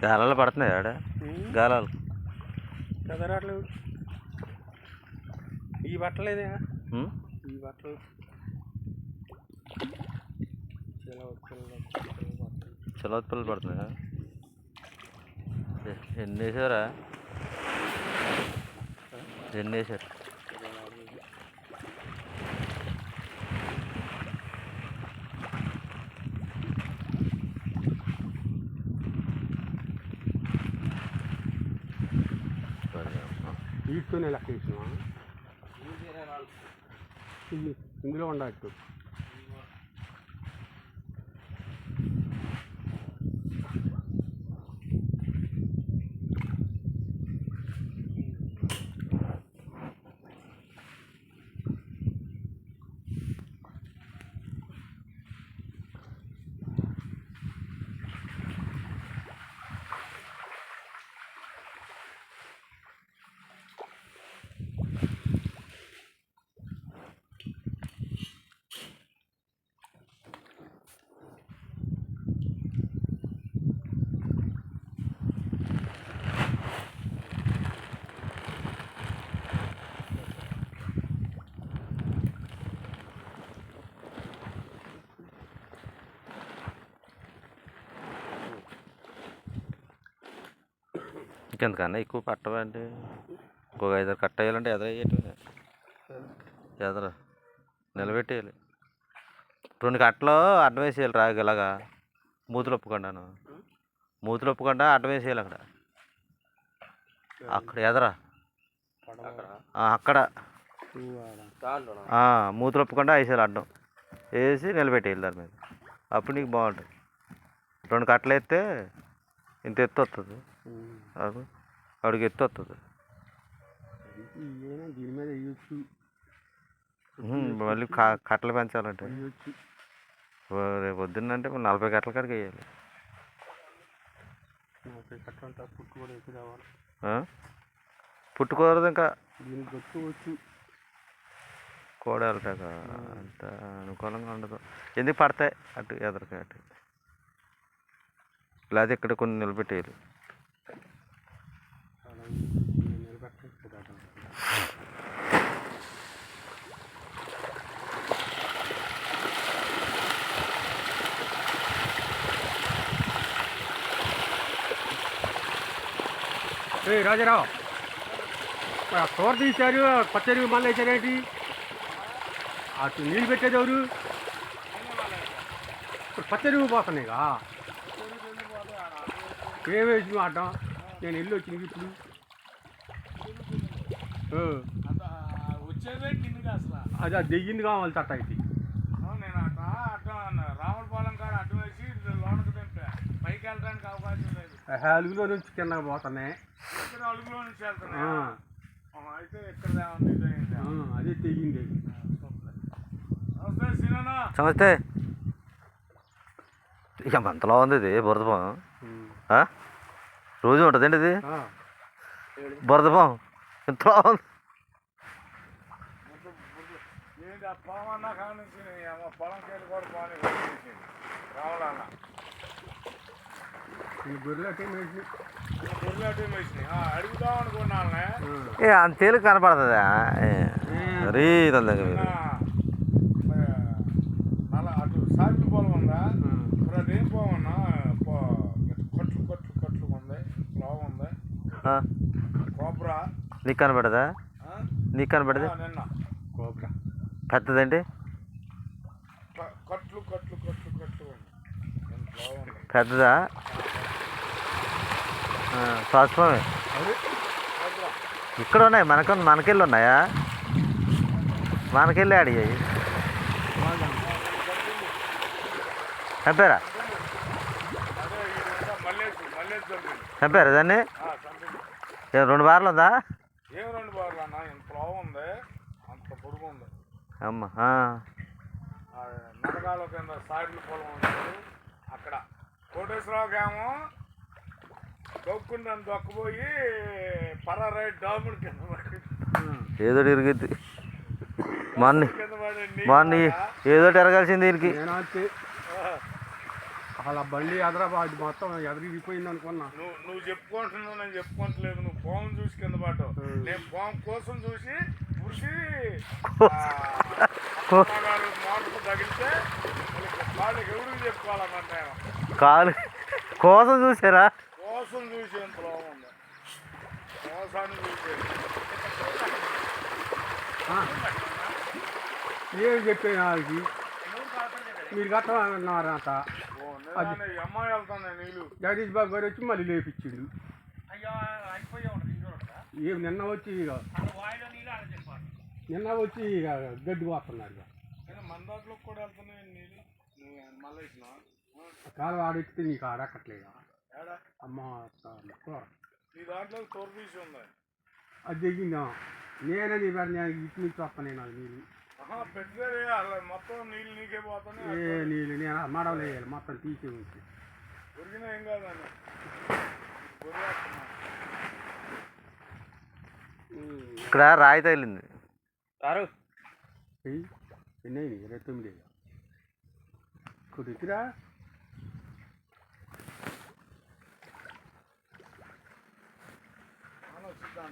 గాలాలు పడుతున్నాయి ఆడ గాలాలు కదరాట్లేవు ఈ బట్టలేదే ఈ బట్టలు చిలవత్ పిల్లలు పడుతున్నాయా ఎన్ని వేసారా ఎన్ని వేసారు వీటితోనే లెక్క వేసినా ఇందులో ఉండట్టు ఇంకెందుకన్నా ఎక్కువ పట్టవండి ఇంకొక 5 కట్ట వేయాలంటే ఎదరయ్యేటి ఎదర నిలబెట్టేయాలి 2 కట్టలు అడ్డం వేసేయాలి రాగు ఇలాగా మూతులు ఒప్పుకుండాను మూతులు ఒప్పుకుండా అడ్డం వేసేయాలి అక్కడ ఎదరా అక్కడ మూతులు ఒప్పుకుండా వేసేయాలి అడ్డం వేసి నిలబెట్టేయాలి దాని మీద అప్పుడు నీకు బాగుంటుంది 2 కట్టలు వేస్తే ఇంత ఎత్తు వస్తుంది అడిగి ఎత్తు వస్తుంది దీని మీద వేయచ్చు మళ్ళీ కట్టలు పెంచాలంటే రేపు పొద్దున్నంటే 40 కట్టల కాడికి వేయాలి 40 కట్టలు పుట్టు కూడా ఎక్కువ కావాలి పుట్టుకోరదు ఇంకా దీనికి కొట్టుకోవచ్చు కోడాలటాక అంత అనుకూలంగా ఉండదు ఎందుకు పడతాయి అటు ఎదరికి అటు లేదా ఇక్కడ కొన్ని నిలబెట్టేయాలి రాజారావు కూర తీశారు పచ్చడి మళ్ళీ వేసారేంటి అటు నీళ్ళు పెట్టేది ఎవరు పచ్చడి పోతున్నాయిగా ఏమేసి ఆడటం నేను ఇల్లు వచ్చింది ఇప్పుడు అదే దెయ్యింది కావాలి తట్ట ఇది అలుగులో నుంచి కింద పోతున్నాయి అదే తెగింది నమస్తే ఇక అంతలా ఉంది ఇది బురదపాం రోజు ఉంటుందండి ఇది బురదపాం ఇంతలా ఉంది అంత తేలిక కనపడుతుందా మరీ తొందరగా మీరు అటు సాగి పొలం ఉందా అదేం పోవన్నా కట్లు కట్లు కట్లు ఉంది పొలం ఉంది కోబ్రా నీకు కనపడదా నీకు కనపడదా నిన్న కోబ్రా పెద్దదండి కట్లు కట్లు కట్లు కట్లు పెద్దదా శ్వాసమే ఇక్కడ ఉన్నాయి మనకెళ్ళి ఉన్నాయా మనకెళ్ళి అడిగాయి చంపారా చంపారా దాన్ని 2 బార్లు ఉందా ఏం 2 బార్లు అన్న ఇంత పొలం ఉంది అంత పొడుగు ఉంది అమ్మ నడగాల కింద సాయిల్ పొలం ఉంది అక్కడ కోటేశ్వరరావు ఏమో దొక్కుందని దొక్కపోయి పరారైట్ డాముడు కింద ఏదో ఇరిగిద్ది మొన్న ఏదో ఎరగాల్సింది దీనికి అలా బండి హైదరాబాద్ మొత్తం ఎదరిగిపోయింది అనుకున్నా. నువ్వు చెప్పుకుంటున్నావు, నేను చెప్పుకోవట్లేదు. నువ్వు పాము చూసి కింద పడ్డావు. నేను పాము కోసం చూసి పురుషి మోటార్ తగిలితే వాళ్ళకి ఎవరికి చెప్పుకోవాలన్నమాట. కాలు కోసం చూసారా? కోసం చూసి ఎంత లోపం ఉంది, మోసాన్ని చూసేది. ఏం చెప్పాను వాళ్ళకి, మీరు కట్టమన్నారు అంత. అమ్మాయి వెళ్తాను నీళ్ళు. జగదీష్ బాబు గారు వచ్చి మళ్ళీ లేపించిండు. ఏం నిన్న వచ్చి ఇక గడ్డి పోతున్నారు. మన దాంట్లోకి కూడా వెళ్తున్నాయి నీళ్ళు. మళ్ళీ కాలు ఆడెక్కితే నీకు ఆడక్కట్లేదా? అమ్మ నీ దాంట్లో తోరు తీసి ఉంది. అది దిగిందా? నేనది ఇటు నుంచి వస్తాను నాకు నీళ్ళు. పెద్దదే అలా మొత్తం నీళ్ళు నీకే పోతాయి. ఏ నీళ్ళు నేను మడవలు వేయాలి, మొత్తం తీసి ఉంచి. దొరికినా ఏం కాదండి. ఇక్కడ రాయి తగిలింది. ఎన్ని 29 కుదిరా. వచ్చిద్దాం